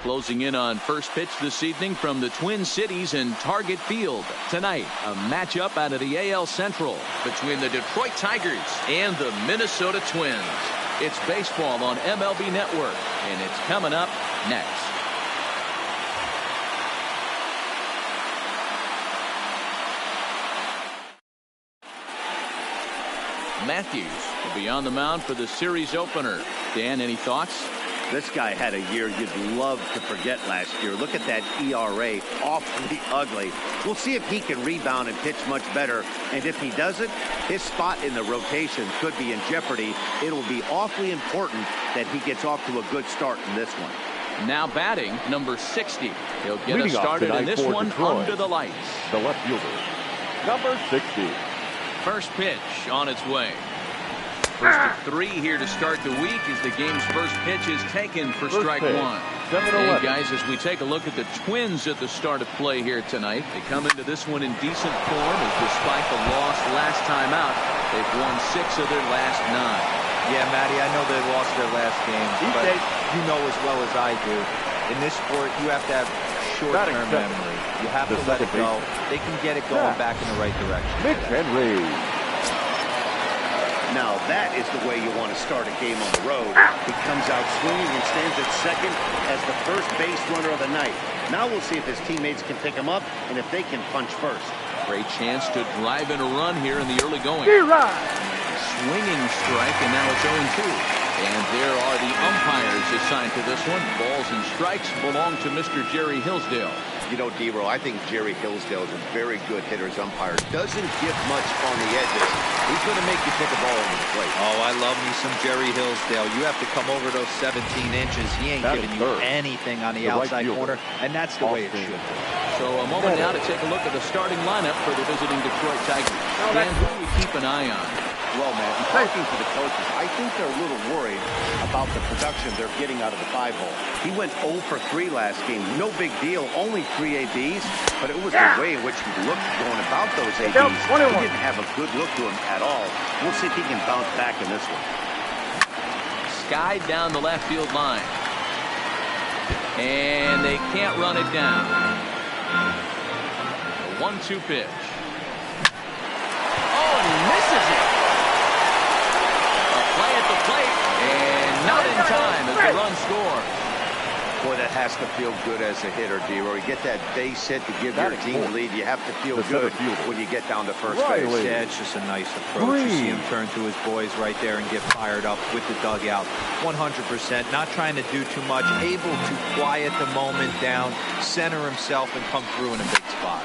Closing in on first pitch this evening from the Twin Cities and Target Field. Tonight, a matchup out of the AL Central between the Detroit Tigers and the Minnesota Twins. It's baseball on MLB Network, and it's coming up next. Matthews will be on the mound for the series opener. Dan, any thoughts? This guy had a year you'd love to forget last year. Look at that ERA, awfully ugly. We'll see if he can rebound and pitch much better. And if he doesn't, his spot in the rotation could be in jeopardy. It'll be awfully important that he gets off to a good start in this one. Now batting, number 60. He'll get us started in this one Detroit, under the lights. The left fielder, number 60. First pitch on its way. First of 3 here to start the week as the game's first pitch is taken for strike one. And guys, as we take a look at the Twins at the start of play here tonight, they come into this one in decent form as despite the loss last time out, they've won 6 of their last 9. Yeah, Matty, I know they lost their last game, but you know as well as I do, in this sport, you have to have short-term memory. You have to let it go. They can get it going back in the right direction. McHenry. Now that is the way you want to start a game on the road. He comes out swinging and stands at second as the first base runner of the night. Now we'll see if his teammates can pick him up and if they can punch first. Great chance to drive in a run here in the early going. Swinging strike, and now it's 0-2. And there are the umpires assigned to this one. Balls and strikes belong to Mr. Jerry Hillsdale. You know, D-Row, I think Jerry Hillsdale is a very good hitter's umpire. Doesn't give much on the edges. He's going to make you pick a ball over the plate. Oh, I love me some Jerry Hillsdale. You have to come over those 17 inches. He ain't giving you anything on the outside corner, and that's the way it should be. So a moment now to take a look at the starting lineup for the visiting Detroit Tigers. Dan, who do we keep an eye on? Well, man, talking to the coaches, I think they're a little worried about the production they're getting out of the 5-hole. He went 0 for 3 last game. No big deal, only 3 ABs, but it was the way in which he looked going about those ABs. He didn't have a good look to him at all. We'll see if he can bounce back in this one. Skied down the left field line. And they can't run it down. A 1-2 pitch. Oh, and he misses it. Play at the plate, and not in time as the run score. Boy, that has to feel good as a hitter, D-Roy. You get that base hit to give your team the lead. You have to feel good when you get down to first base. Yeah, it's just a nice approach. You see him turn to his boys right there and get fired up with the dugout. 100%, not trying to do too much, able to quiet the moment down, center himself, and come through in a big spot.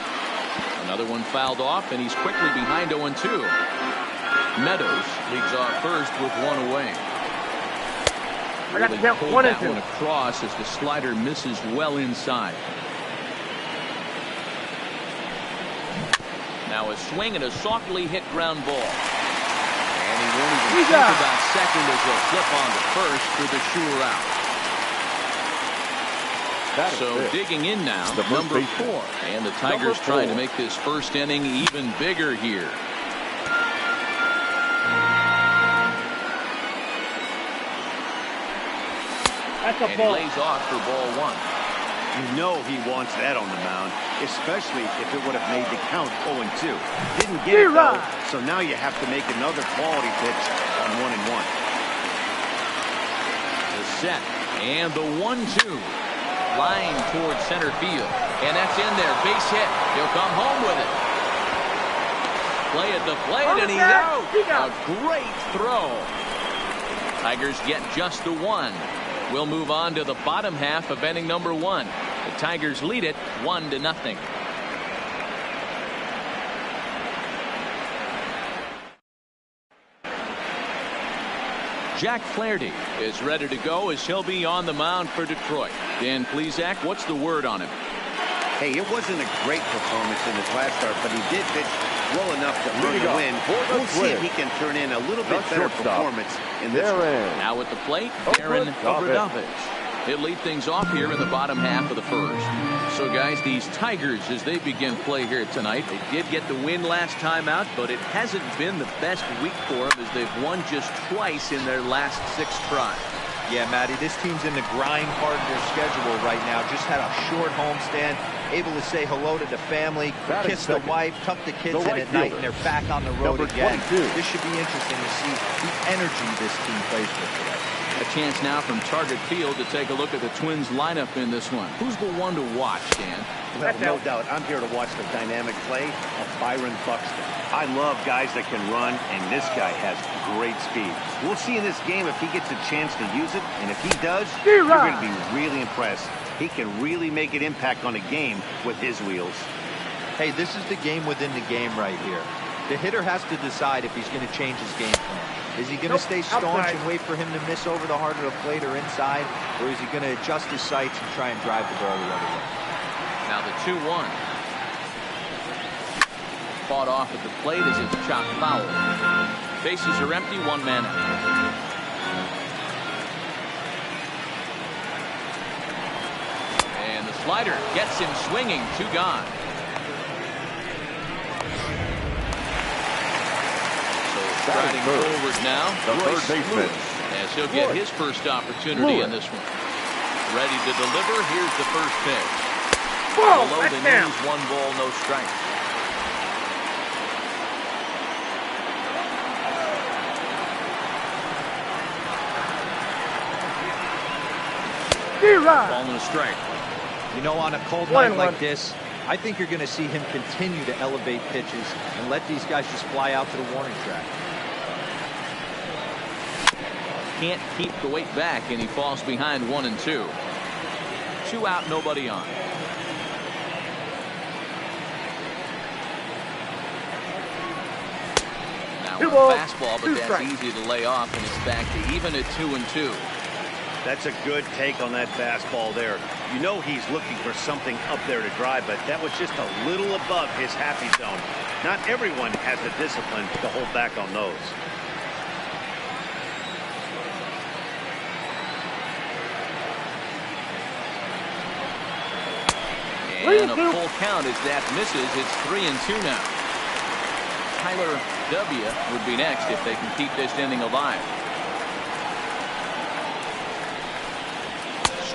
Another one fouled off, and he's quickly behind 0-2. Meadows leads off first with 1 away. Really pulled that one across as the slider misses well inside. Now a swing and a softly hit ground ball. And he won't even think about second as they'll flip on to first for the sure out. So digging in now, number 4. And the Tigers trying to make this first inning even bigger here. And he lays off for ball 1. You know he wants that on the mound, especially if it would have made the count 0-2. Didn't get it though, so now you have to make another quality pitch on 1-1. The set and the 1-2. Line towards center field. And that's in there. Base hit. He'll come home with it. Play at the plate, and he's out. A great throw. Tigers get just the 1. We'll move on to the bottom half of inning number 1. The Tigers lead it 1-0. Jack Flaherty is ready to go as he'll be on the mound for Detroit. Dan Plesac, what's the word on him? Hey, it wasn't a great performance in his last start, but he did pitch well enough to earn the win. We'll see if he can turn in a little bit better performance in this one. Now at the plate, Darren Obradovich. He'll lead things off here in the bottom half of the first. So guys, these Tigers, as they begin play here tonight, they did get the win last time out, but it hasn't been the best week for them as they've won just twice in their last 6 tries. Yeah, Matty, this team's in the grind part of their schedule right now. Just had a short homestand, able to say hello to the family, kiss the wife, tuck the kids in at night, and they're back on the road again. This should be interesting to see the energy this team plays with today. A chance now from Target Field to take a look at the Twins lineup in this one. Who's the one to watch, Dan? Well, no doubt. I'm here to watch the dynamic play of Byron Buxton. I love guys that can run, and this guy has great speed. We'll see in this game if he gets a chance to use it, and if he does, you're going to be really impressed. He can really make an impact on a game with his wheels. Hey, this is the game within the game right here. The hitter has to decide if he's going to change his game plan. Is he going to stay staunch and wait for him to miss over the heart of the plate or inside, or is he going to adjust his sights and try and drive the ball the other way? Now the 2-1. Fought off at the plate as it's chopped foul. Bases are empty, one man out. And the slider gets him swinging, 2 gone. Striding forward now, the third baseman, as he'll get his first opportunity in this one. Ready to deliver. Here's the first pitch. Below the knees, 1 ball, no strikes. Ball and a strike. You know, on a cold night like this, I think you're going to see him continue to elevate pitches and let these guys just fly out to the warning track. Can't keep the weight back, and he falls behind 1 and 2. 2 out, nobody on. Now a fastball, but that's easy to lay off, and it's back to even at 2 and 2. That's a good take on that fastball there. You know he's looking for something up there to drive, but that was just a little above his happy zone. Not everyone has the discipline to hold back on those. And a full count as that misses. It's 3 and 2 now. Tyler W. would be next if they can keep this inning alive.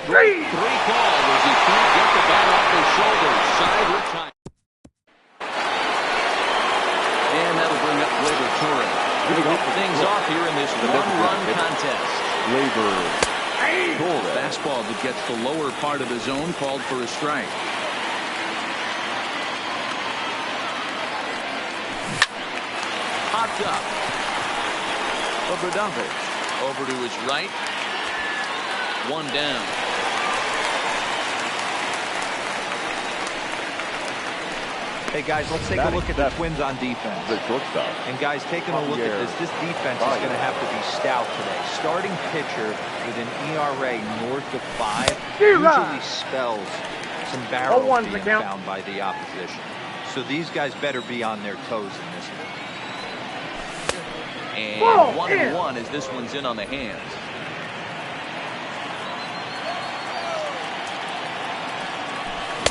Straight 3 call as he can't get the bat off his shoulders. Side retire. And that'll bring up Gleyber Torres. To kick things off here in this 1-run contest. Gleyber Torres. Fastball that gets the lower part of the zone, called for a strike. Popped up. Obradovic over to his right. 1 down. Hey, guys, let's take a look at the Twins on defense. The shortstop. And, guys, taking a look at this defense is going to have to be stout today. Starting pitcher with an ERA north of 5 usually spells some barrels being found by the opposition. So these guys better be on their toes in this one. And 1-1 as this one's in on the hands.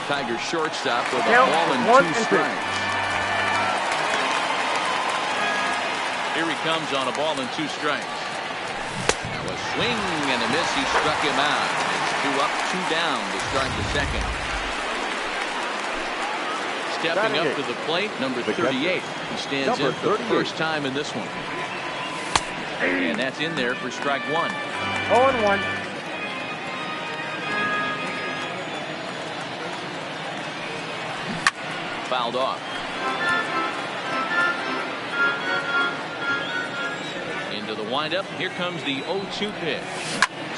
Tiger shortstop with a ball and 2 strikes. Here he comes on a ball and 2 strikes. Now a swing and a miss. He struck him out. It's 2 up, 2 down to start the second. Stepping up to the plate, number 38. He stands in for the first time in this one. And that's in there for strike 1. 0-1. Fouled off. Into the windup. Here comes the 0-2 pitch.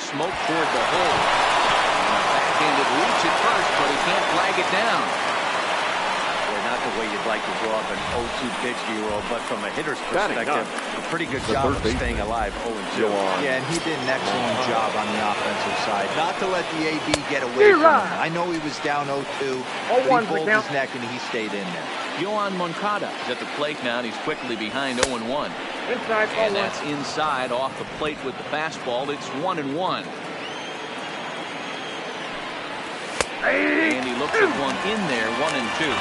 Smoke toward the hole. Backhanded reach at first, but he can't flag it down. Not the way you'd like to draw up an 0-2 pitch, D-roll, but from a hitter's perspective, a pretty good job of staying alive 0-2. Yeah, and he did an excellent job on the offensive side. Not to let the AB get away from him. I know he was down 0-2, but he pulled his neck and he stayed in there. Yohan Moncada is at the plate now, and he's quickly behind 0-1. Inside, and that's inside off the plate with the fastball. It's 1-1. And he looks at one in there, 1-2.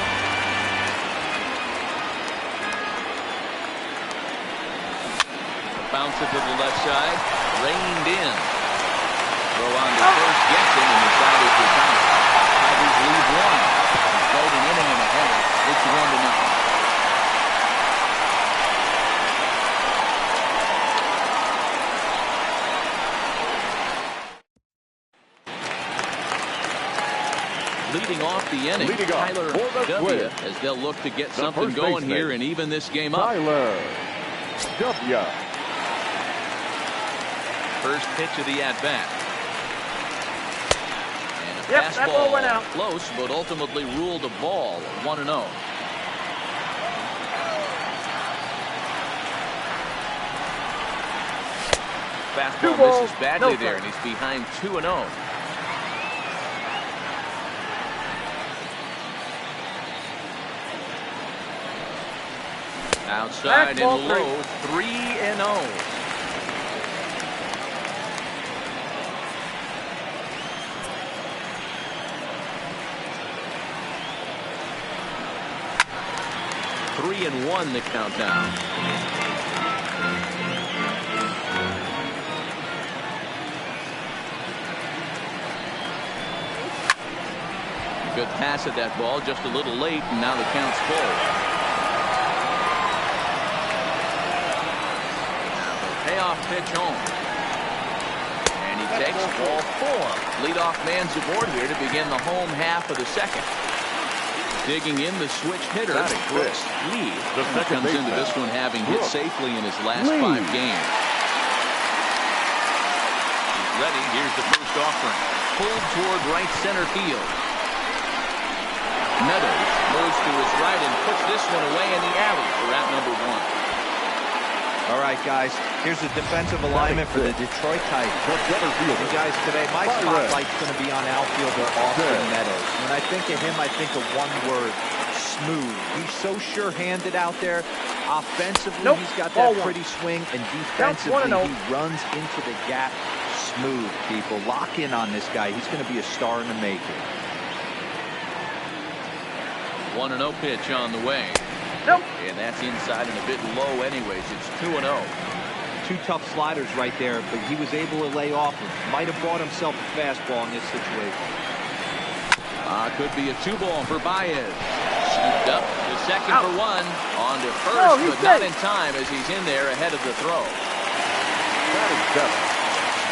Bounce it to the left side, reined in. Throw on the first gets him, and the side is retired. Tigers lead one. Played an inning and a half. It's 1-0. Leading off the inning, Tyler W. as they'll look to get something going here and even this game up. Tyler W. First pitch of the at-bat. And a That ball went out. Close, but ultimately ruled a ball. 1-0. Fastball misses badly there, and he's behind 2-0. Outside and low, 3-0. Three and 1 the countdown. Good pass at that ball, just a little late, and now the count's full. Payoff pitch home. And he takes ball 4. Leadoff man's aboard here to begin the home half of the second. Digging in the switch hitter, Brooks Lee. Comes into this one having hit safely in his last 5 games. He's ready. Here's the first offering. Pulled toward right center field. Meadows moves to his right and puts this one away in the alley for out number 1. All right, guys, here's the defensive alignment for the Detroit Tigers. You guys, today, my spotlight's going to be on outfielder Austin Meadows. When I think of him, I think of one word, smooth. He's so sure-handed out there. Offensively, he's got that pretty swing, and defensively, he runs into the gap smooth, people. Lock in on this guy. He's going to be a star in the making. 1-0 pitch on the way. And that's inside and a bit low anyways. It's 2-0. 2 tough sliders right there, but he was able to lay off him. Might have bought himself a fastball in this situation. Could be a 2-ball for Baez. Scooped up to second for 1. On to first, but not in time as he's in there ahead of the throw.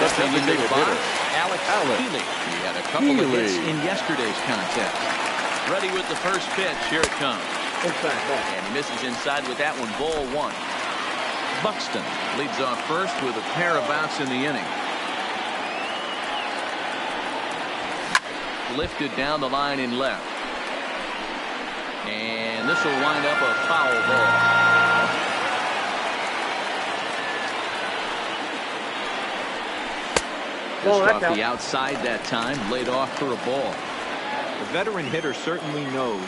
Stepping into the box, Alex Healy. He had a couple of hits in yesterday's contest. Ready with the first pitch. Here it comes. And he misses inside with that one. Ball 1. Buxton leads off first with a pair of outs in the inning. Lifted down the line in left. And this will wind up a foul ball. Just off the outside that time. Laid off for a ball. The veteran hitter certainly knows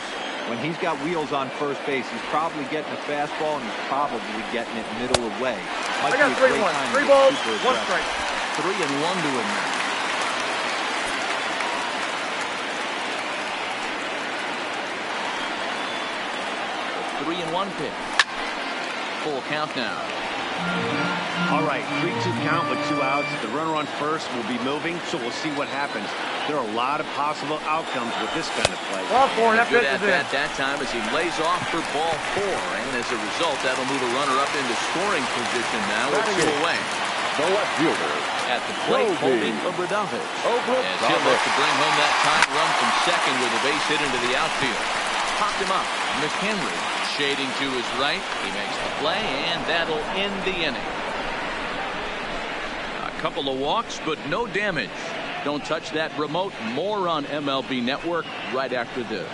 when he's got wheels on first base, he's probably getting a fastball, and he's probably getting it middle away. I got 3-1. 3 balls, 1 strike. 3-1 to him now. The 3-1 pitch. Full count now. All right, 3-2 count with 2 outs. The runner on first will be moving, so we'll see what happens. There are a lot of possible outcomes with this kind of play. Ball 4, that pitch is in. At that time as he lays off for ball 4, and as a result, that'll move a runner up into scoring position now with 2 away. The left fielder at the plate, holding Obradovich. As he'll look to bring home that time run from second with a base hit into the outfield. Popped him up. McHenry shading to his right. He makes the play, and that'll end the inning. A couple of walks, but no damage. Don't touch that remote. More on MLB Network right after this.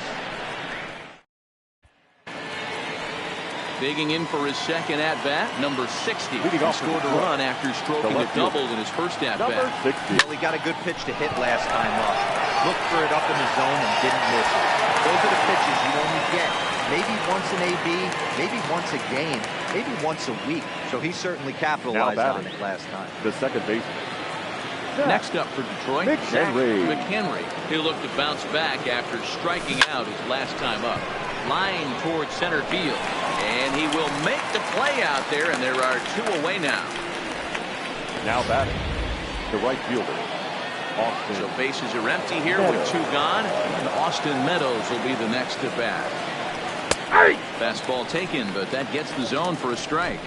Digging in for his second at-bat, number 60. He scored a run after stroking a double in his first at-bat. Well, he got a good pitch to hit last time up. Looked for it up in the zone and didn't miss it. Those are the pitches you only get. Maybe once an AB, maybe once a game, maybe once a week. So he certainly capitalized on it last time. The second baseman. Next up for Detroit, McHenry. He'll look to bounce back after striking out his last time up. Line towards center field. And he will make the play out there, and there are 2 away now. Now batting, the right fielder, Austin. So bases are empty here with 2 gone, and Austin Meadows will be the next at bat. Fastball taken, but that gets the zone for a strike.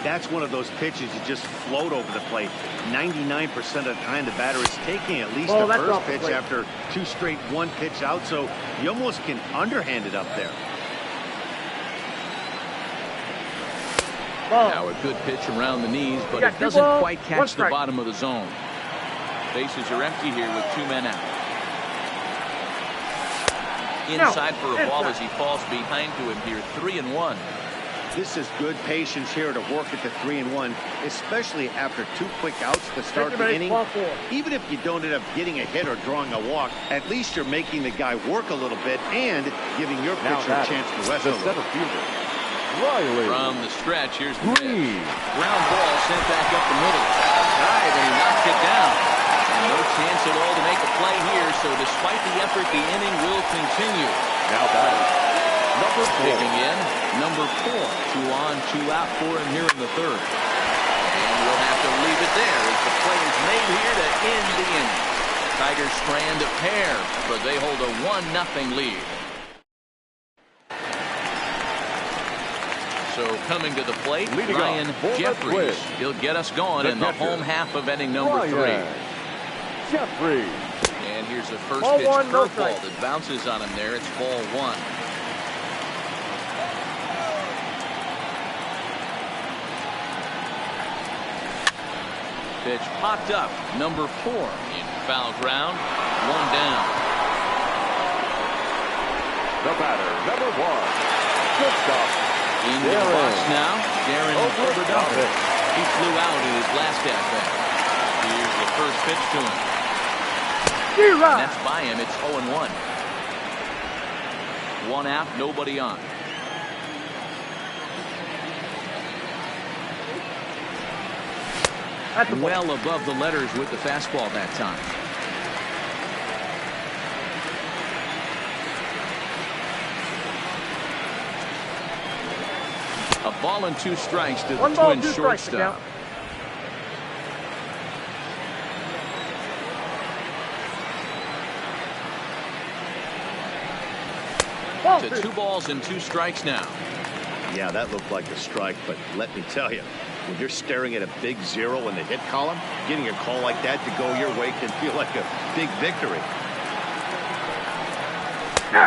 That's one of those pitches you just float over the plate. 99% of the time the batter is taking at least the first pitch after 2 straight 1-pitch out, so you almost can underhand it up there. Now a good pitch around the knees, but it doesn't quite catch the bottom of the zone. Bases are empty here with 2 men out. Inside for a ball as he falls behind to him here. 3-1. This is good patience here to work at the 3-1, especially after 2 quick outs to start the inning. Even if you don't end up getting a hit or drawing a walk, at least you're making the guy work a little bit and giving your pitcher a chance to rest a little. From the stretch, here's the pitch. Ground ball sent back up the middle. Dive, and he knocks it down. And no chance at all to make a play here, so despite the effort, the inning will continue. Now batting. Number 4. Digging in, number 4. 2 on, 2 out for him here in the 3rd. And we'll have to leave it there as the play is made here to end the inning. Tigers strand a pair, but they hold a 1-0 lead. So coming to the plate, Ryan Jeffries. He'll get us going in the home half of inning number 3. Jeffries. And here's the first pitch curveball that bounces on him there. It's ball 1. Pitch popped up, number 4 in foul ground, 1 down. The batter, number 1. Good stuff. Into the box now, Darren Overdotted. He flew out in his last at-bat. Here's the first pitch to him. And that's by him. It's 0-1. 1 out, nobody on. Well above the letters with the fastball that time. A ball and 2 strikes to the Twins shortstop. To 2 balls and 2 strikes now. Yeah, that looked like a strike, but let me tell you, when you're staring at a big 0 in the hit column, getting a call like that to go your way can feel like a big victory.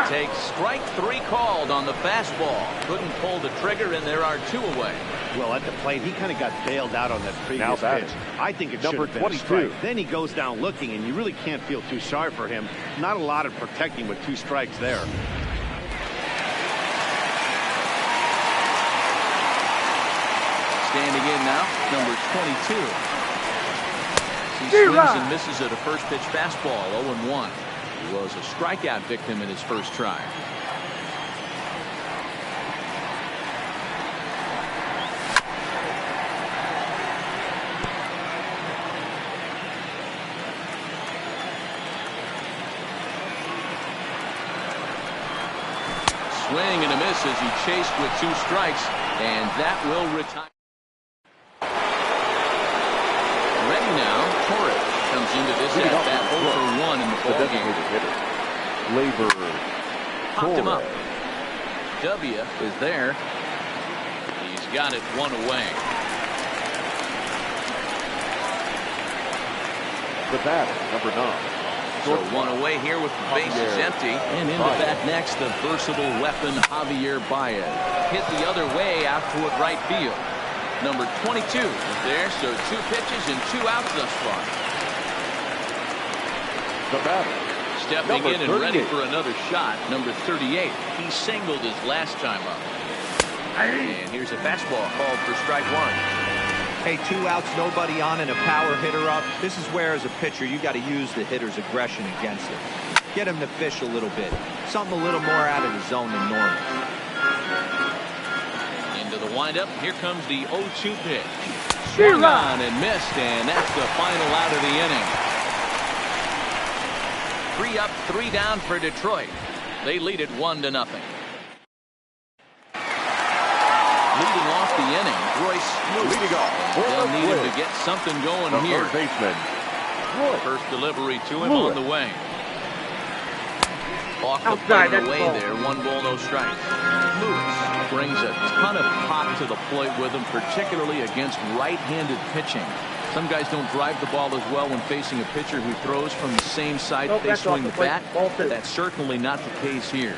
Takes strike 3 called on the fastball. Couldn't pull the trigger, and there are 2 away. Well, at the plate, he kind of got bailed out on that previous pitch. I think it should have been a strike. Then he goes down looking, and you really can't feel too sorry for him. Not a lot of protecting with 2 strikes there. Standing in now, number 22. He swings and misses at a first pitch fastball, 0-1. He was a strikeout victim in his first try. Swing and a miss as he chased with 2 strikes, and that will retire. Ready now, Torres comes into this at-bat 0-for-1 in the ballgame. Labor. Popped him up. W is there. He's got it 1 away. The batter, number 9. So 1 away here with the bases empty. And into bat next, the versatile weapon Javier Baez. Hit the other way out toward right field. Number 22 is there, so 2 pitches and 2 outs thus far. The batter. Stepping in and ready for another shot, number 38. He singled his last time up. And here's a fastball called for strike 1. Hey, 2 outs, nobody on, and a power hitter up. This is where, as a pitcher, you got to use the hitter's aggression against him. Get him to fish a little bit. Something a little more out of the zone than normal. Into the windup. Here comes the 0-2 pitch. Swung on and missed, and that's the final out of the inning. 3 up, 3 down for Detroit. They lead it 1-0. Leading off the inning, Royce Smoot. Leading off. They'll need him to get something going here. Third baseman, First delivery to him on the way. Off the Outside, plate and that's away ball. there. 1 ball, no strikes. Lewis brings a ton of pop to the plate with him, particularly against right-handed pitching. Some guys don't drive the ball as well when facing a pitcher who throws from the same side Nope, they that's swing the off the plate. bat. Ball 2. That's certainly not the case here.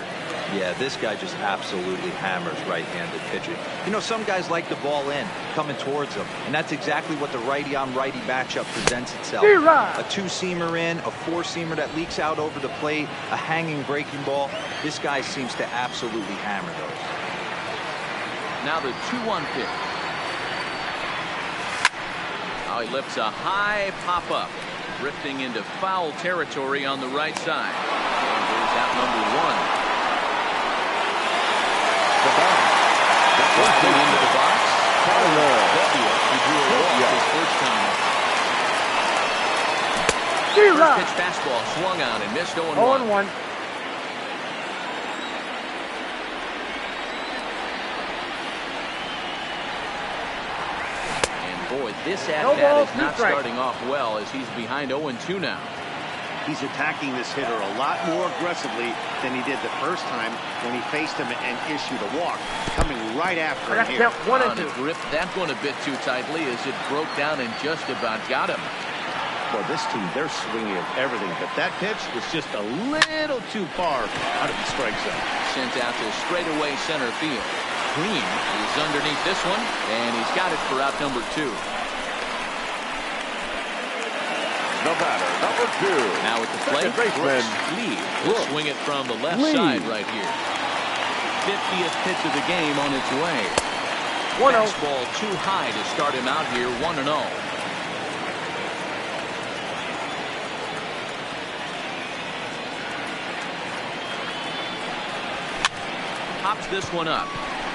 Yeah, this guy just absolutely hammers right-handed pitching. You know, some guys like the ball in, coming towards them, and that's exactly what the righty-on-righty matchup presents itself. A two-seamer in, a four-seamer that leaks out over the plate, a hanging breaking ball. This guy seems to absolutely hammer those. Now the 2-1 pitch. Now he lifts a high pop-up, drifting into foul territory on the right side. And there's out number 1. Drifting into the box. He drew a walk his first time. First pitch fastball swung on and missed 0-1. 0-1. Boy, this at-bat is not starting off well as he's behind 0-2 now. He's attacking this hitter a lot more aggressively than he did the first time when he faced him and issued a walk. Coming right after him here. Count 1 and 2. Gripped that one a bit too tightly as it broke down and just about got him. Well, this team, they're swinging at everything, but that pitch was just a little too far out of the strike zone. Sent out to straightaway center field. Green is underneath this one, and he's got it for out number 2. The batter, number 2. Now at the plate, baseman, Lee will swing it from the left side right here. 50th pitch of the game on its way. 1-0. Fastball too high to start him out here, 1-0. Pops this one up.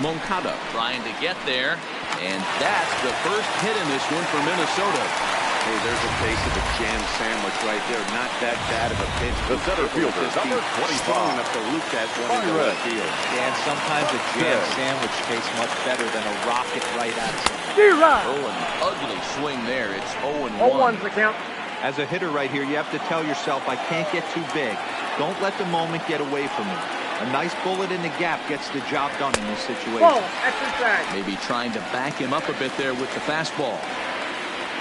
Moncada trying to get there, and that's the first hit in this one for Minnesota. Hey, there's a taste of a jam sandwich right there. Not that bad of a pitch. The center fielder, number 25. Strong enough to loop that one into left field. And sometimes a jam sandwich tastes much better than a rocket right at something. Oh, an ugly swing there. It's 0-1. 0-1's the count. As a hitter right here, you have to tell yourself, I can't get too big. Don't let the moment get away from me. A nice bullet in the gap gets the job done in this situation. Ball, exercise. Maybe trying to back him up a bit there with the fastball.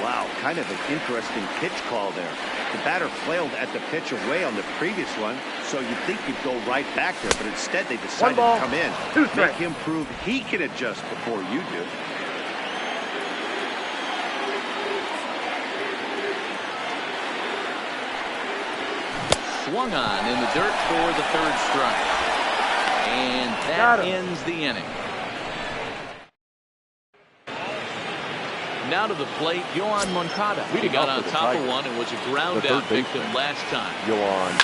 Wow, kind of an interesting pitch call there. The batter flailed at the pitch away on the previous one, so you'd think he'd go right back there, but instead they decided to come in. 2 Make strikes. him prove he can adjust before you do. Swung on in the dirt for the 3rd strike. And that ends the inning. Now to the plate, Yoan Moncada. He got on top of one and was a ground out victim last time. Yoan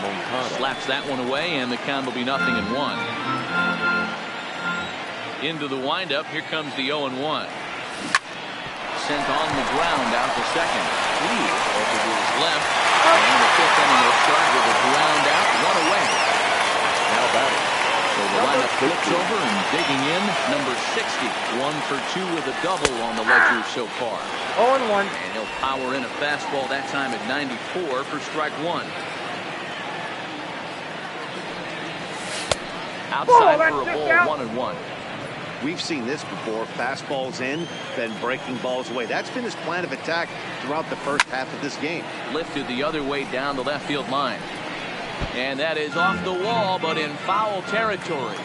Moncada. Slaps that one away, and the count will be 0-1. Into the windup, here comes the 0-1. Sent on the ground out to second. Lee over to his left. And the 5th inning will start with a ground out, 1 away. Now batting. So the lineup flips over and digging in, number 60. 1 for 2 with a double on the ledger so far. 0-1. And he'll power in a fastball that time at 94 for strike 1. Outside for a ball, 1-1. We've seen this before. Fastballs in, then breaking balls away. That's been his plan of attack throughout the first half of this game. Lifted the other way down the left field line. And that is off the wall, but in foul territory.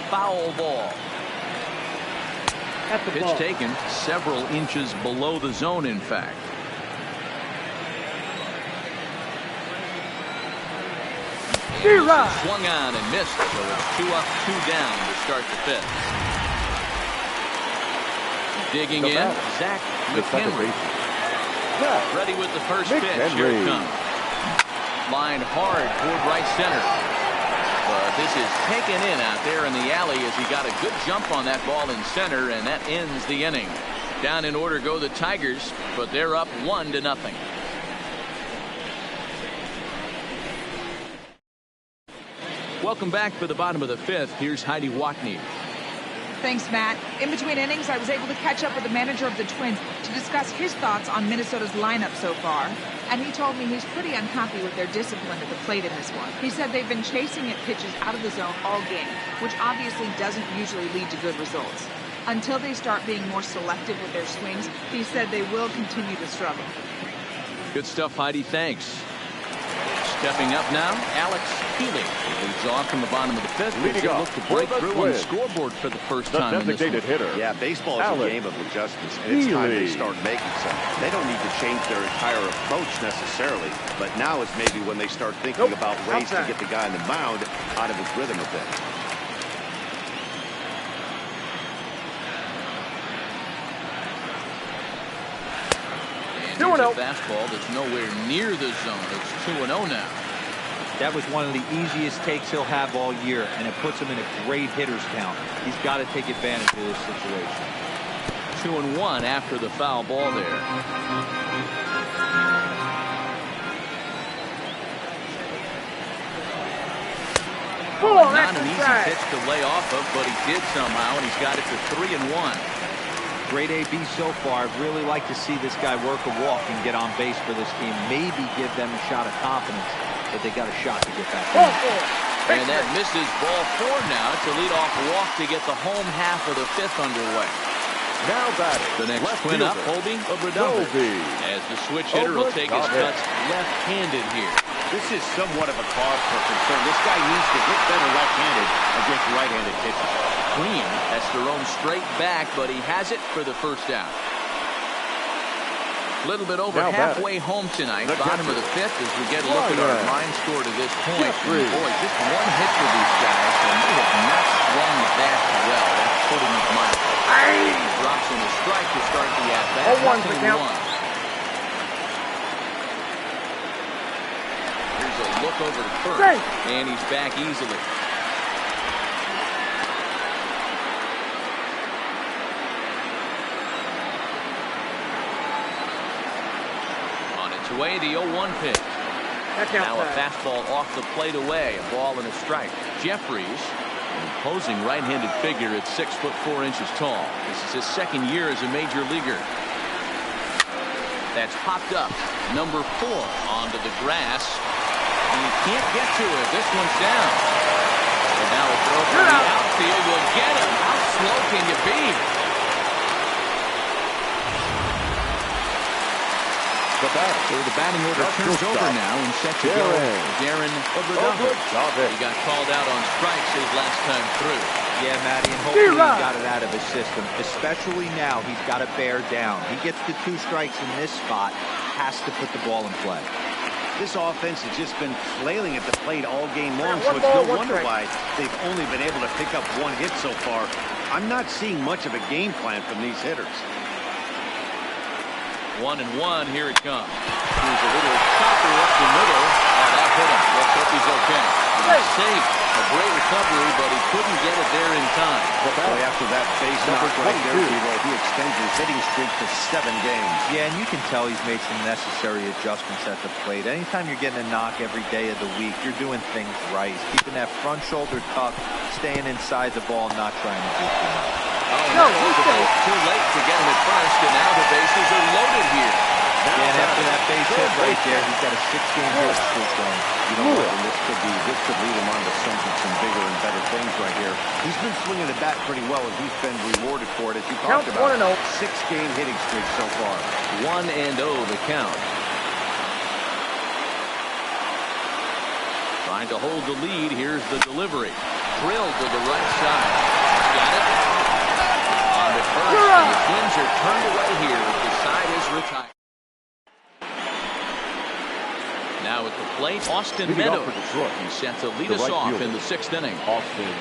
Foul ball. That's the Pitch ball. taken several inches below the zone, in fact. Swung on and missed, so it's 2 up, 2 down to start the 5th. Digging in, Zach McHenry. Ready with the first pitch. Here it comes. Line hard toward right center. But this is taken in out there in the alley as he got a good jump on that ball in center, and that ends the inning. Down in order go the Tigers, but they're up 1-0. Welcome back for the bottom of the 5th. Here's Heidi Watney. Thanks, Matt. In between innings, I was able to catch up with the manager of the Twins to discuss his thoughts on Minnesota's lineup so far. And he told me he's pretty unhappy with their discipline at the plate in this one. He said they've been chasing at pitches out of the zone all game, which obviously doesn't usually lead to good results. Until they start being more selective with their swings, he said they will continue to struggle. Good stuff, Heidi. Thanks. Stepping up now, Alex Healy leads off from the bottom of the fifth. Leading off look to break through on the scoreboard for the first time in this one. Hitter. Yeah, baseball is a game of adjustments, and it's time they start making some. They don't need to change their entire approach necessarily, but now is maybe when they start thinking about ways to get the guy on the mound out of his rhythm a bit. Here's a fastball that's nowhere near the zone. It's 2-0 now. That was one of the easiest takes he'll have all year, and it puts him in a great hitter's count. He's got to take advantage of this situation. 2-1 after the foul ball there. Not an easy pitch to lay off of, but he did somehow, and he's got it to 3-1. Great AB so far. I'd really like to see this guy work a walk and get on base for this team. Maybe give them a shot of confidence, but they got a shot to get back in. And that misses ball 4 now. It's a leadoff walk to get the home half of the fifth underway. Now batting. The next twin up, Colby as the switch hitter will take his cuts left-handed here. This is somewhat of a cause for concern. This guy needs to hit better left-handed against right-handed pitchers. Green has to roam straight back, but he has it for the first out. A little bit over halfway home tonight, bottom of the fifth, as we get a look at our line score to this point. Boy, just one hit for these guys, and they have not swung the bat well. That's putting it mildly. Drops in the strike to start the at-bat. 1-1. Here's a look over to first, and he's back easily. Away the 0-1 pitch. Now a fastball off the plate away. A ball and a strike. Jeffries, an imposing right-handed figure at 6'4" tall. This is his second year as a major leaguer. That's popped up. Number 4 onto the grass. And you can't get to it. This one's down. And now a throw from the outfield will get him. How slow can you be? So the batting order turns over now and set to go. Darren Obradovich. He got called out on strikes his last time through. Yeah, Matty, and hopefully he got it out of his system. Especially now, he's got to bear down. He gets the 2 strikes in this spot, has to put the ball in play. This offense has just been flailing at the plate all game long, so it's no wonder why they've only been able to pick up 1 hit so far. I'm not seeing much of a game plan from these hitters. 1-1, here it comes. Here's a little chopper up the middle. Oh, that hit him. Let's hope he's okay. He's safe. A great recovery, but he couldn't get it there in time. Boy, after that base knock right there, he extends his hitting streak to 7 games. Yeah, and you can tell he's made some necessary adjustments at the plate. Anytime you're getting a knock every day of the week, you're doing things right. Keeping that front shoulder tucked, staying inside the ball, not trying to do too much. Too late to get him at first, and now the bases are loaded here. And after that base hit right there, he's got a 6-game hit streak going. You know what? And this could lead him on to some bigger and better things right here. He's been swinging the bat pretty well, and he's been rewarded for it, as you talked about. 6-game hitting streak so far. 1-0 the count. Trying to hold the lead. Here's the delivery. Drilled to the right side. Got it. On the first, and the Twins are turned away here. The side is retired. Now at the plate, Austin Meadows. He's set to lead us off in the 6th inning. Austin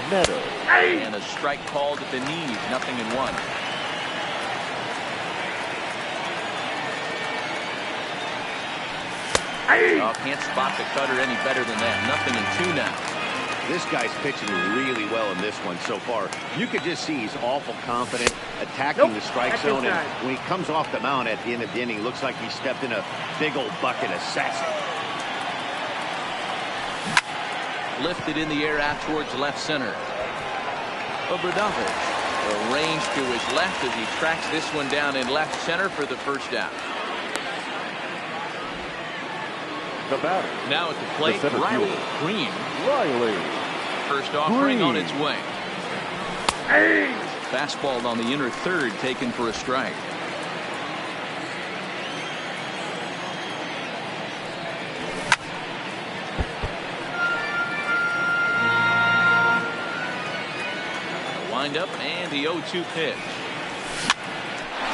Meadows. And a strike called at the knees. 0-1. Oh, can't spot the cutter any better than that. 0-2 now. This guy's pitching really well in this one so far. You could just see he's awful confident, attacking the strike zone, and when he comes off the mound at the end of the inning, looks like he stepped in a big old bucket of sassy. Lifted in the air out towards left center. Obradovic arranged to his left as he tracks this one down in left center for the first down. The batter. Now at the plate, The center Riley fielder. Green. Riley. First offering on its way. Hey! Fastball on the inner third, taken for a strike. Wind up and the 0-2 pitch.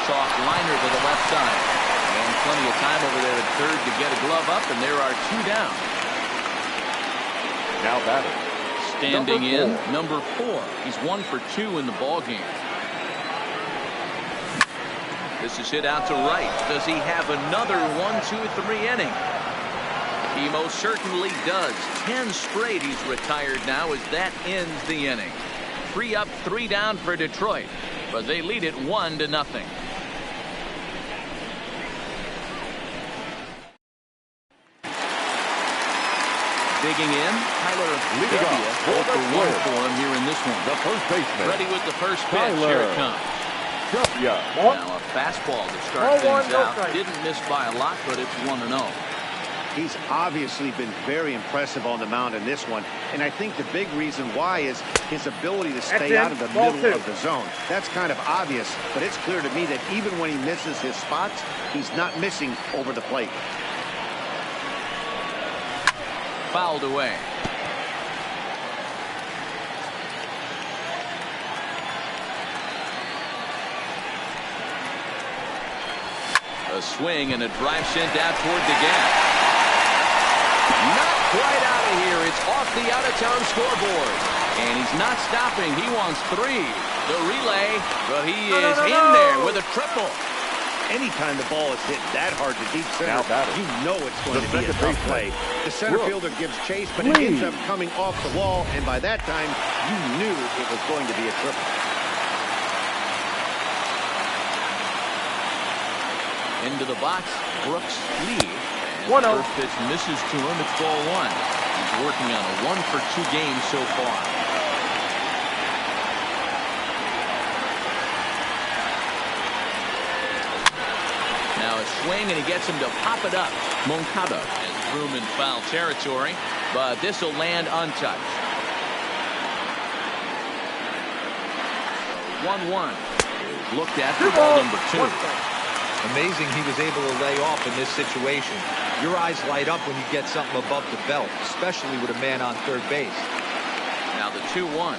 Soft liner to the left side. And plenty of time over there at third to get a glove up, and there are 2 down. Now batter. Standing Number in, number 4. He's 1 for 2 in the ball game. This is hit out to right. Does he have another 1, 2, 3 inning? He most certainly does. 10 straight he's retired now as that ends the inning. 3 up, 3 down for Detroit, but they lead it 1-0. Digging in, Tyler Leading off for 0 for 1 the for him here in this one. The first baseman. Ready with the first pitch. Tyler. Here it comes. Now a fastball to start Ball one, things no out. strike. Didn't miss by a lot, but it's 1-0. He's obviously been very impressive on the mound in this one, and I think the big reason why is his ability to stay in. out of the Ball middle 2. of the zone. That's kind of obvious, but it's clear to me that even when he misses his spots, he's not missing over the plate. Fouled away. A swing and a drive sent out toward the gap. Not quite out of here. It's off the out-of-town scoreboard. And he's not stopping. He wants 3. The relay, but he is in there with a triple. Anytime the ball is hit that hard to deep Now center, batter. you know it's going The to be a second tough baseman. play. The center Brooks. fielder gives chase, but it ends Lee. up coming off the wall, and by that time, you knew it was going to be a triple. Into the box, Brooks Lee. And 1-0. first pitch misses to him. It's ball 1. He's working on a 1 for 2 game so far. Now a swing, and he gets him to pop it up. Moncada has room in foul territory, but this will land untouched. 1-1 is looked at for ball number 2. Amazing he was able to lay off in this situation. Your eyes light up when you get something above the belt, especially with a man on third base. Now the 2-1.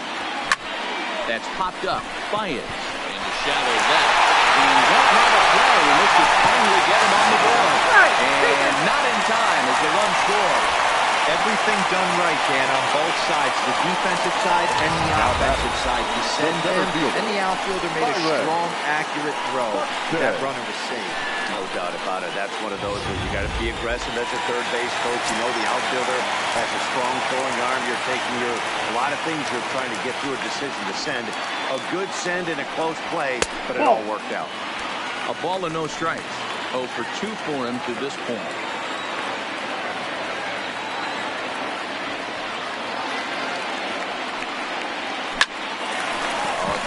That's popped up. Baez into shallow left. He won't have a play, and this should finally get him on the board. And not in time as the run scores. Everything done right, Dan, on both sides, the defensive side and the offensive side. You send in, and the outfielder made a strong, accurate throw. That runner was saved. No doubt about it. That's one of those where you got to be aggressive as a third base coach. You know the outfielder has a strong throwing arm. You're taking a lot of things you're trying to get through a decision to send. A good send and a close play, but it all worked out. A ball and no strikes. 0 for 2 for him to this point.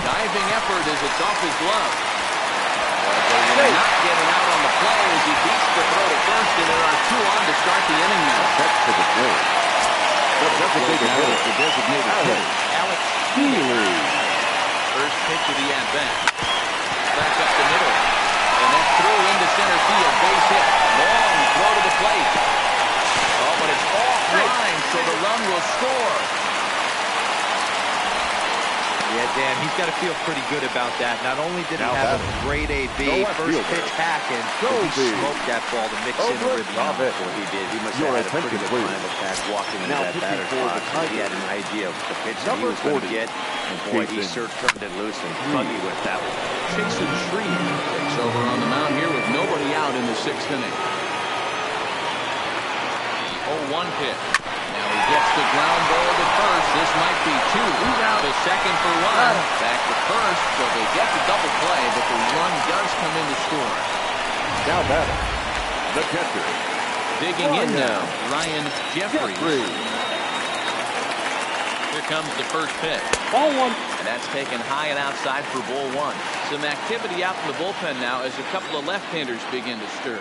Diving effort as it's off his glove. But they're not getting out on the play as he beats the throw to first, and there are 2 on to start the inning now. That's for the play. The designated hitter. The designated hitter, Alex Healy. First pitch of the at-bat. Back up the middle. And that threw into center field. Base hit. Long throw to the plate. Oh, but it's offline, so the run will score. Yeah, Dan, he's got to feel pretty good about that. Not only did he Now have a batter. great AB, The left first fielder. pitch hacking, but he Goldie. smoked that ball to mix in a Over rhythm. Robert. Well, he did. He must Your have had a pretty attention, good please. time attack walking into Now that pitching batter's for the box. He had an idea of the pitch that he Number was going to 40. get. And boy, he Jason. sure turned it loose and buggy with that one. Jason Shreve takes over on the mound here with nobody out in the 6th inning. The 0-1 pitch. Now he gets the ground ball to first. This might be 2. The second for 1. Back to first, so they get the double play, but the run does come in to score. Now batter. The catcher. Digging in now, Ryan Jeffries. Here comes the first pitch. Ball one. And that's taken high and outside for ball one. Some activity out in the bullpen now as a couple of left-handers begin to stir.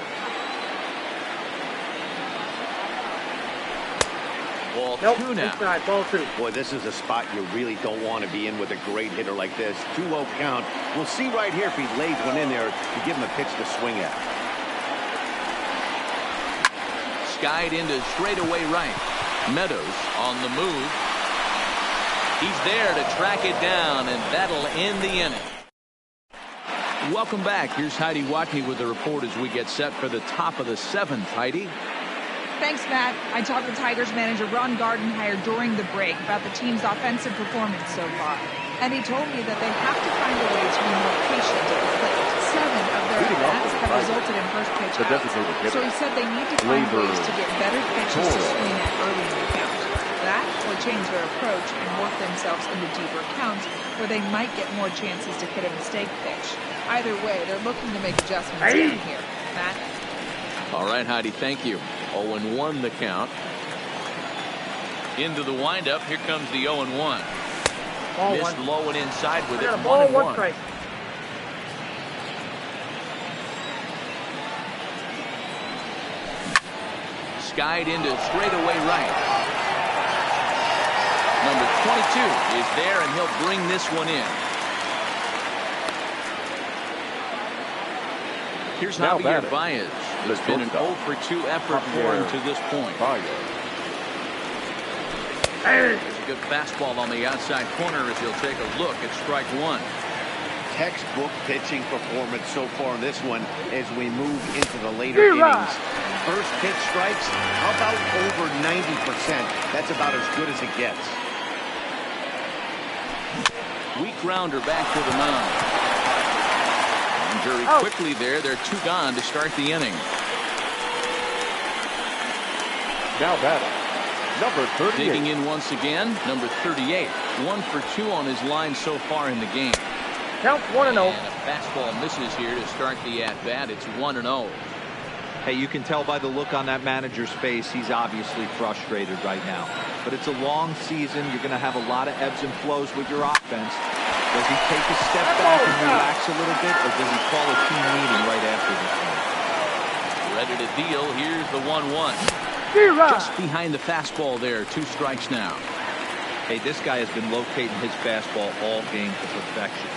Ball two now. Inside, ball two. Boy, this is a spot you really don't want to be in with a great hitter like this. 2-0 count. We'll see right here if he lays one in there to give him a pitch to swing at. Skied into straightaway right. Meadows on the move. He's there to track it down, and that'll end the inning. Welcome back. Here's Heidi Watney with the report as we get set for the top of the seventh. Heidi. Thanks, Matt. I talked with Tigers manager Ron Gardenhire during the break about the team's offensive performance so far. And he told me that they have to find a way to be more patient at the plate. 7 of their at-bats have resulted in first pitch outs. So he said they need to find ways to get better pitches to swing at early in the count. That will change their approach and work themselves into deeper counts where they might get more chances to hit a mistake pitch. Either way, they're looking to make adjustments down here. Matt? All right, Heidi, thank you. 0-1 the count. Into the windup. Here comes the 0-1. Ball Missed one. low and inside with it. Ball 1-1. one strike. Skied into straightaway right. Number 22 is there, and he'll bring this one in. Here's Now Javier batting. Baez. It's been an 0-for-2 effort for him to this point. There's a good fastball on the outside corner as he'll take a look at strike one. Textbook pitching performance so far in this one as we move into the later innings. First pitch strikes, how about over 90%? That's about as good as it gets. Weak rounder back to the mound. And very quickly there, they're 2 gone to start the inning. Now batting, number 38. Digging in once again, number 38. 1-for-2 on his line so far in the game. Count 1-0. And a fastball misses here to start the at-bat. It's 1-0. Hey, you can tell by the look on that manager's face, he's obviously frustrated right now. But it's a long season. You're going to have a lot of ebbs and flows with your offense. Does he take a step back and relax a little bit, or does he call a team meeting right after this one? Ready to deal. Here's the 1-1. Just behind the fastball there. 2 strikes now. Hey, this guy has been locating his fastball all game to perfection.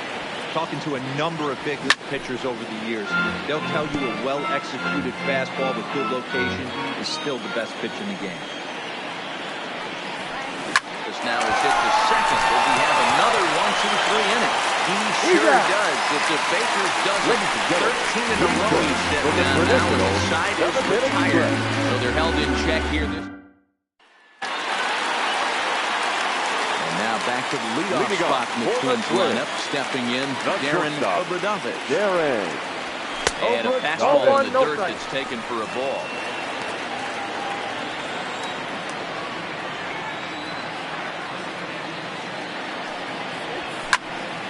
Talking to a number of big league pitchers over the years, they'll tell you a well-executed fastball with good location is still the best pitch in the game. This now is hit to second. Does he have another 1-2-3 inning? He sure does. It's a Baker's dozen. 13 in a row he's set down now, and the side is retired. So they're held in check here. Now back to the leadoff spot in the Twins lineup. Stepping in, Darren Obradovich. And a fastball in the dirt that's taken for a ball.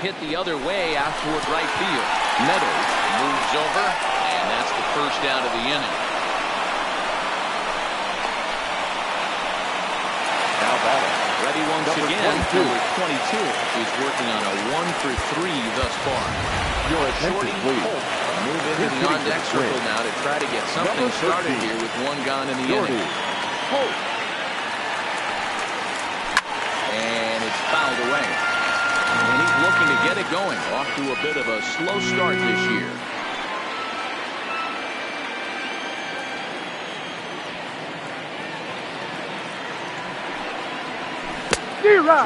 Hit the other way out toward right field. Meadows moves over, and that's the first out of the inning. Now batting. Ready once again. Number 22 is working on a 1-for-3 thus far. Your attention, please. Move into the on-deck circle now to try to get something started here with 1 gone in the inning. And it's fouled away. And he's looking to get it going. Off to a bit of a slow start this year.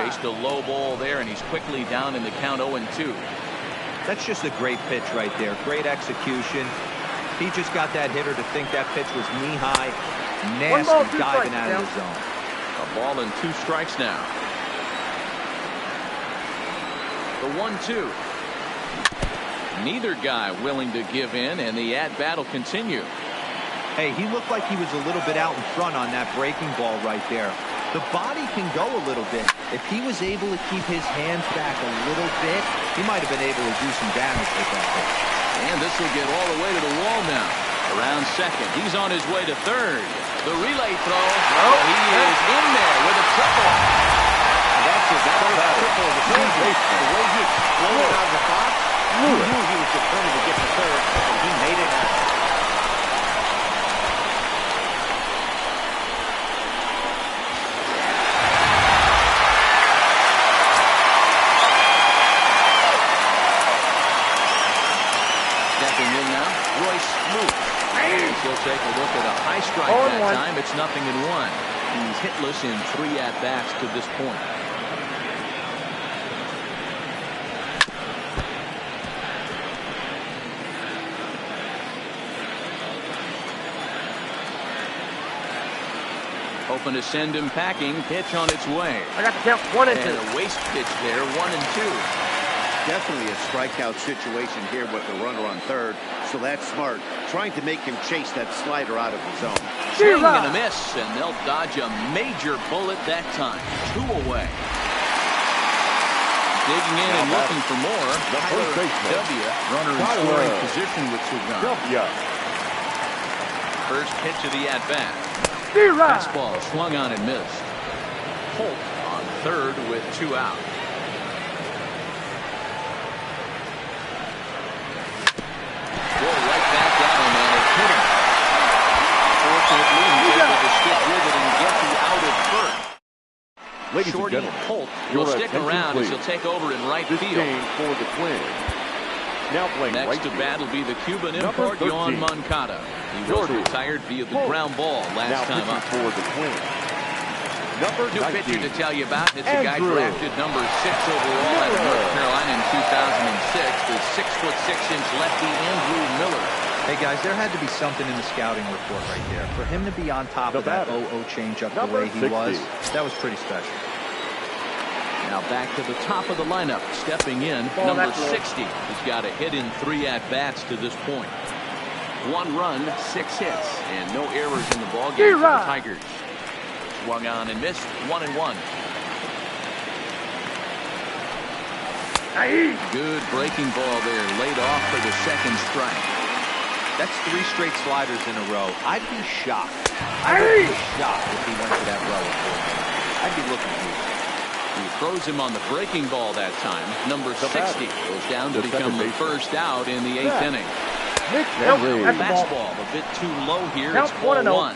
Chased a low ball there, and he's quickly down in the count 0-2. That's just a great pitch right there. Great execution. He just got that hitter to think that pitch was knee-high. Nasty diving out of the zone. A ball and 2 strikes now. The 1-2. Neither guy willing to give in, and the at-bat will continue. Hey, he looked like he was a little bit out in front on that breaking ball right there. The body can go a little bit. If he was able to keep his hands back a little bit, he might have been able to do some damage with that pitch. And this will get all the way to the wall now. Around second. He's on his way to third. The relay throw. He is in there with a triple. That's his first triple of the season. The way he exploded out of the box, you knew he was determined to get to third, and he made it happen. Stepping in now, Royce Moose. He'll take a look at a high strike that time. It's 0-1. He's hitless in 3 at-bats to this point. Hoping to send him packing. Pitch on its way. I got the count 1 and 2. And a waste pitch there, 1-2. Definitely a strikeout situation here with the runner on third, so that's smart. Trying to make him chase that slider out of the zone. Swing and a miss, and they'll dodge a major bullet that time. 2 away. Digging in and looking for more. The first baseman. Runner in scoring position with 2 guns. First pitch of the at-bat. Fastball swung on and missed. Holt on third with 2 out. Boy, right back at him, and it hit him. Fortunately, he's able to stick with it and get the out at first. Ladies Shorty and gentlemen, Holt your will stick attention, around as please. he'll take over in right This field. game for the Twins. Now playing Next right to field. bat will be the Cuban Number import, Yohan 13. Moncada. He was Jordan retired via the Holt. ground ball Now last time pitching up. for the Twins. Number New 19. pitcher to tell you about. It's a guy Andrew. drafted number 6 overall out of North Carolina in 2006. The 6'6" lefty Andrew Miller. Hey, guys, there had to be something in the scouting report right there. For him to be on top The of that batter. 0-0 changeup the Number way he 60. was, that was pretty special. Now back to the top of the lineup. Stepping in, Ball, number that's low. 60. He's got a hit in 3 at-bats to this point. 1 run, 6 hits, and no errors in the ballgame for the Tigers. Swung on and missed, 1-1. Good breaking ball there, laid off for the second strike. That's 3 straight sliders in a row. I'd be shocked. I'd be shocked if he went to that row. I'd be looking for it. He throws him on the breaking ball that time. Number 60 goes down to The become the second baseman. first out in the 8th inning. Nick Henry. That's the ball. Fastball a bit too low here. Count It's 1-0. 1-1.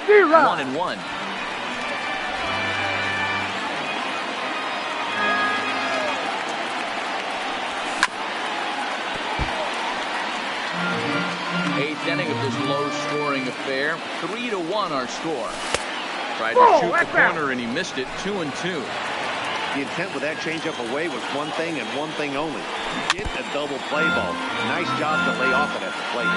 1-1. Eighth inning of this low-scoring affair. 3-1 our score. Tried to shoot the corner and he missed it. 2-2. The intent with that changeup away was one thing and one thing only. Get a double play ball. Nice job to lay off it at the plate.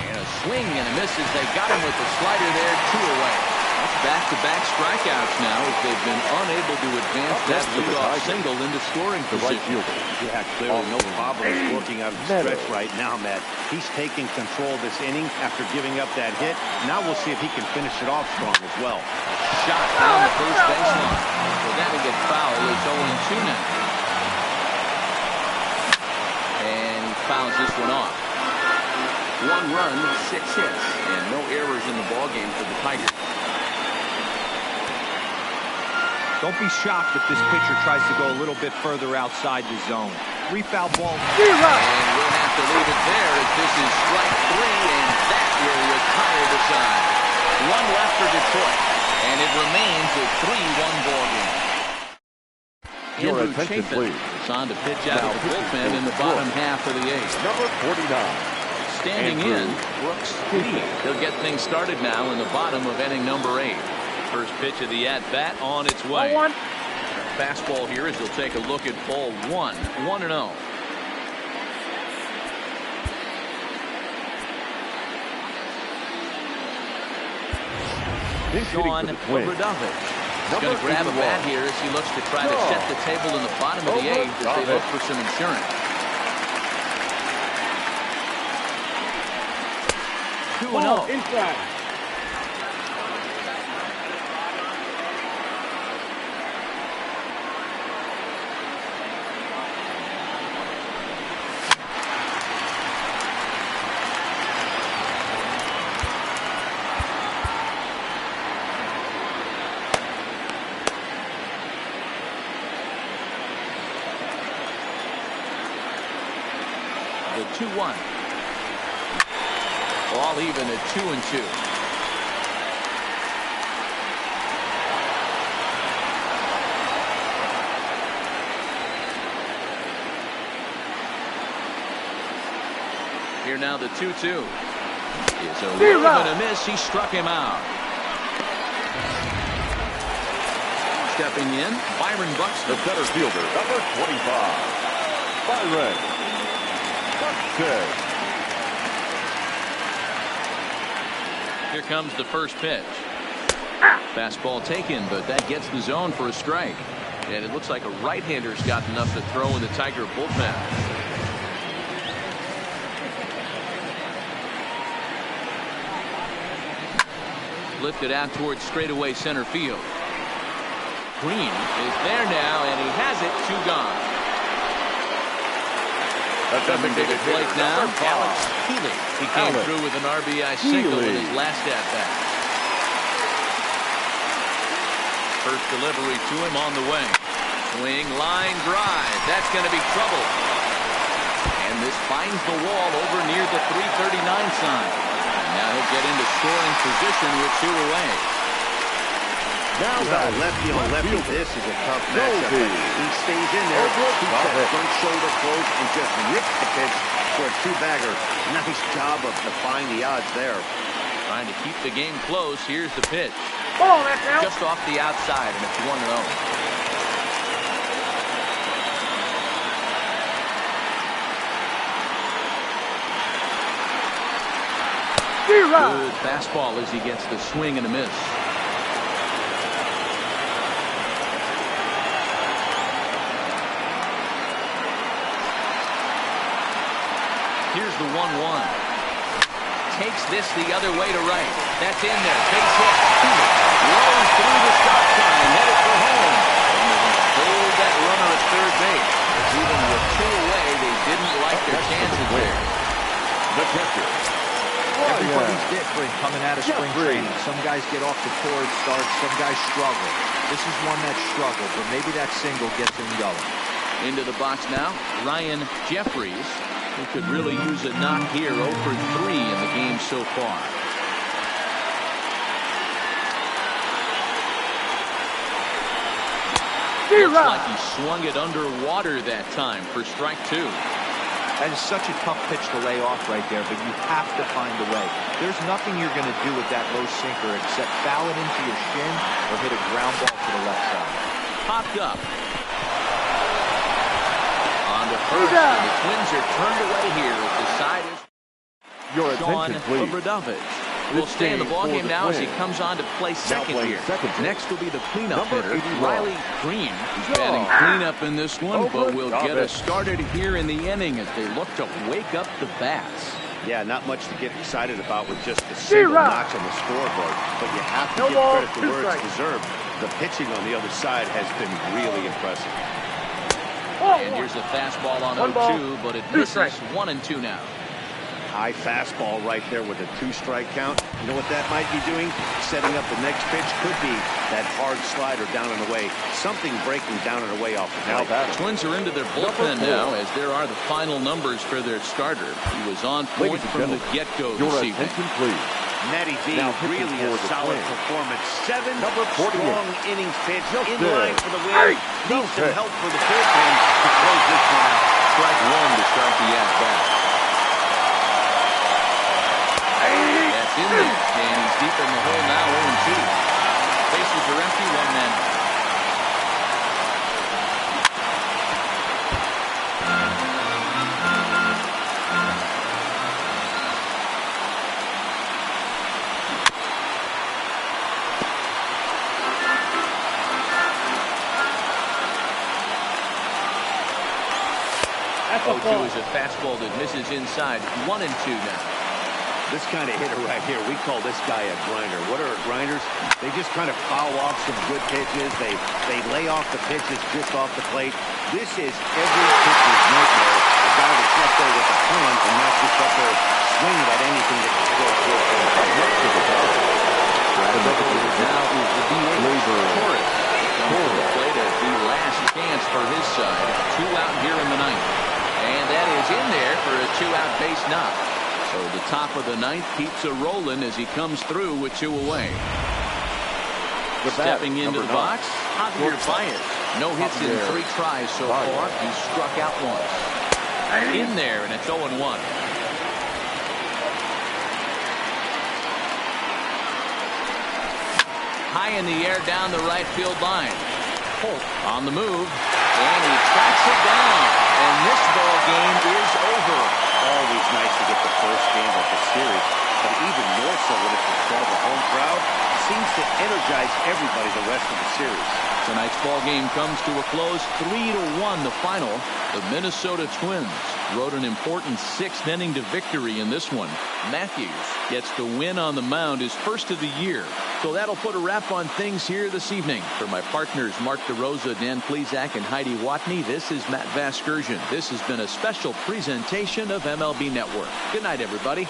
And a swing and a miss as they got him with the slider there. 2 away. That's back-to-back strikeouts now as they've been unable to advance that leadoff single into scoring The right position. fielder. Yeah, clearly no problems working out of the stretch right now, Matt. He's taking control of this inning after giving up that hit. Now we'll see if he can finish it off strong as well. Shot down the first baseline. So that'll get foul. It's 0-2 now. And he fouls this one off. 1 run, 6 hits, and no errors in the ballgame for the Tigers. Don't be shocked if this pitcher tries to go a little bit further outside the zone. 3 foul balls. And we'll have to leave it there as this is strike 3, and that will retire the side. 1 left for Detroit, and it remains a 3-1 ballgame. Your Andrew attention, Chafin please. is on to pitch out Now of the pitching bullpen for in the Detroit. bottom half of the 8th. Number 49. Standing Andrew in, Brooks Lee. He'll get things started now in the bottom of inning number 8. First pitch of the at-bat on its way. Fastball here as he'll take a look at ball 1. 1-0. Sean Obradovich. He's going to grab a bat here as he looks to try to set the table in the bottom of the 8th as they look for some insurance. 2-0. Inside. 2-1. All even at 2-2. Here now the 2-2. Is a wave and a miss. He struck him out. Stepping in, Byron Buxton. The center fielder, number 25, Byron Buxton. Here comes the first pitch. Fastball taken, but that gets the zone for a strike. And it looks like a right-hander's got enough to throw in the Tiger bullpen. Lifted out towards straightaway center field. Green is there now, and he has it. 2 gone. A designated Plate hitter, now, number 5, Alex Healy. He came Alex through with an RBI single in Healy. his last at-bat. First delivery to him on the way. Swing, line, drive. That's going to be trouble. And this finds the wall over near the 339 sign. And now he'll get into scoring position with 2 away. Now Lefty on lefty. This is a tough matchup. Goldie. He stays in there, keeps that front shoulder closed, and just rips the pitch for a 2-bagger. Nice job of defying the odds there. Trying to keep the game close. Here's the pitch. Ball, that's out. Just off the outside, and it's 1-0. Good fastball as he gets the swing and a miss. Here's the 1-1. Takes this the other way to right. That's in there. Base hit. Rolls through the stop sign. Headed for home. And they hold that runner at third base. Even with 2 away, they didn't like their chances there. the catcher. Everybody's different coming out of spring training. Some guys get off to torrid starts. Some guys struggle. This is one that struggled, but maybe that single gets him going. Into the box now, Ryan Jeffries, who could really use a knock here. 0 for 3 in the game so far. Looks like he swung it underwater that time for strike 2. That is such a tough pitch to lay off right there, but you have to find a way. There's nothing you're going to do with that low sinker except foul it into your shin or hit a ground ball to the left side. Popped up. On to first, and the Twins are turned away here as the side is Your Sean attention, please. Obradovich. Will stay in the ballgame now as he comes on to play second here. Next will be the cleanup hitter, Riley Green. He's batting cleanup in this one, but will get us started here in the inning as they look to wake up the bats. Yeah, not much to get excited about with just a single notch on the scoreboard, but you have to give credit to where it's deserved. The pitching on the other side has been really impressive. And here's a fastball on 0-2, but it misses. 1-2 now. High fastball right there with a 2-strike count. You know what that might be doing? Setting up the next pitch. Could be that hard slider down and away. Something breaking down and away off the plate. Twins are into their bullpen now as there are the final numbers for their starter. He was on point from the get-go this evening. Please. Matty B, really a solid performance. 7 48. strong innings pitched in line for the win. Needs some help for the bullpen to close this one out. Strike 1 to start the at-bat. That's in there, and he's deep in the hole now, 0-2. Bases are empty, 1 man. That's 0-2 is a fastball that misses inside. 1-2 now. This kind of hitter right here, we call this guy a grinder. What are grinders? They just kind of foul off some good pitches. They lay off the pitches just off the plate. This is every pitcher's nightmare. A guy that's up there with a plan and not just up there swinging at anything that can throw to it. Now is the DH, Torres. Comes to the plate as the last chance for his side. 2 out here in the 9th. And that is he's in there for a 2-out base knock. So the top of the ninth keeps a rolling as he comes through with 2 away. Stepping into the box, Javier Baez. No hits in 3 tries so far. He struck out once. In there, and it's 0-1. High in the air down the right field line. Holt on the move, and he tracks it down. And this ball game is over. Always nice to get the first game of the series, but even more so when it's in front of a home crowd. Seems to energize everybody the rest of the series. Tonight's ball game comes to a close, 3-1 the final. The Minnesota Twins rode an important 6th inning to victory in this one. Matthews gets the win on the mound, his first of the year. So that'll put a wrap on things here this evening. For my partners Mark DeRosa, Dan Plesac, and Heidi Watney, this is Matt Vasgersian. This has been a special presentation of MLB Network. Good night, everybody.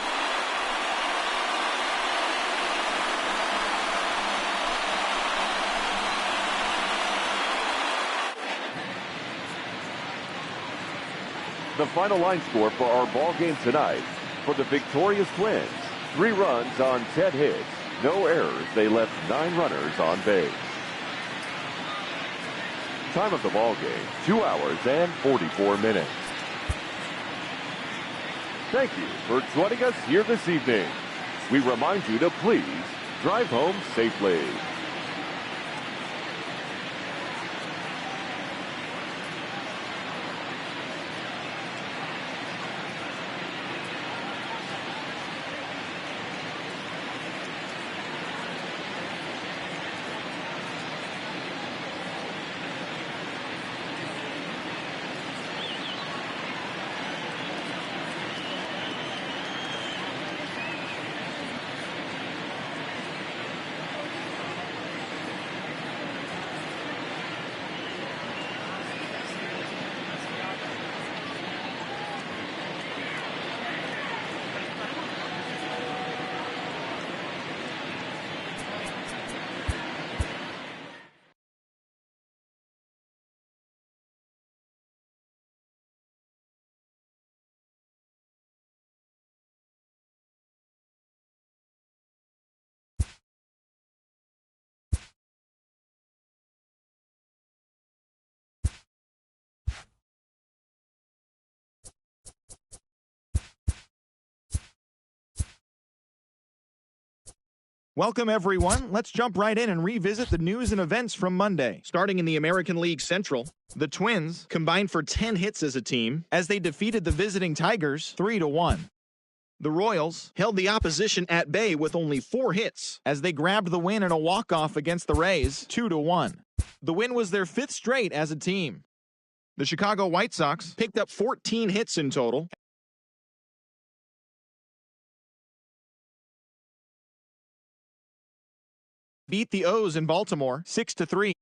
The final line score for our ball game tonight. For the victorious Twins, 3 runs on 10 hits, no errors. They left 9 runners on base. Time of the ball game, 2 hours and 44 minutes. Thank you for joining us here this evening. We remind you to please drive home safely. Welcome, everyone. Let's jump right in and revisit the news and events from Monday. Starting in the American League Central, the Twins combined for 10 hits as a team as they defeated the visiting Tigers 3-1. The Royals held the opposition at bay with only 4 hits as they grabbed the win in a walk-off against the Rays 2-1. The win was their 5th straight as a team. The Chicago White Sox picked up 14 hits in total beat the O's in Baltimore 6-3.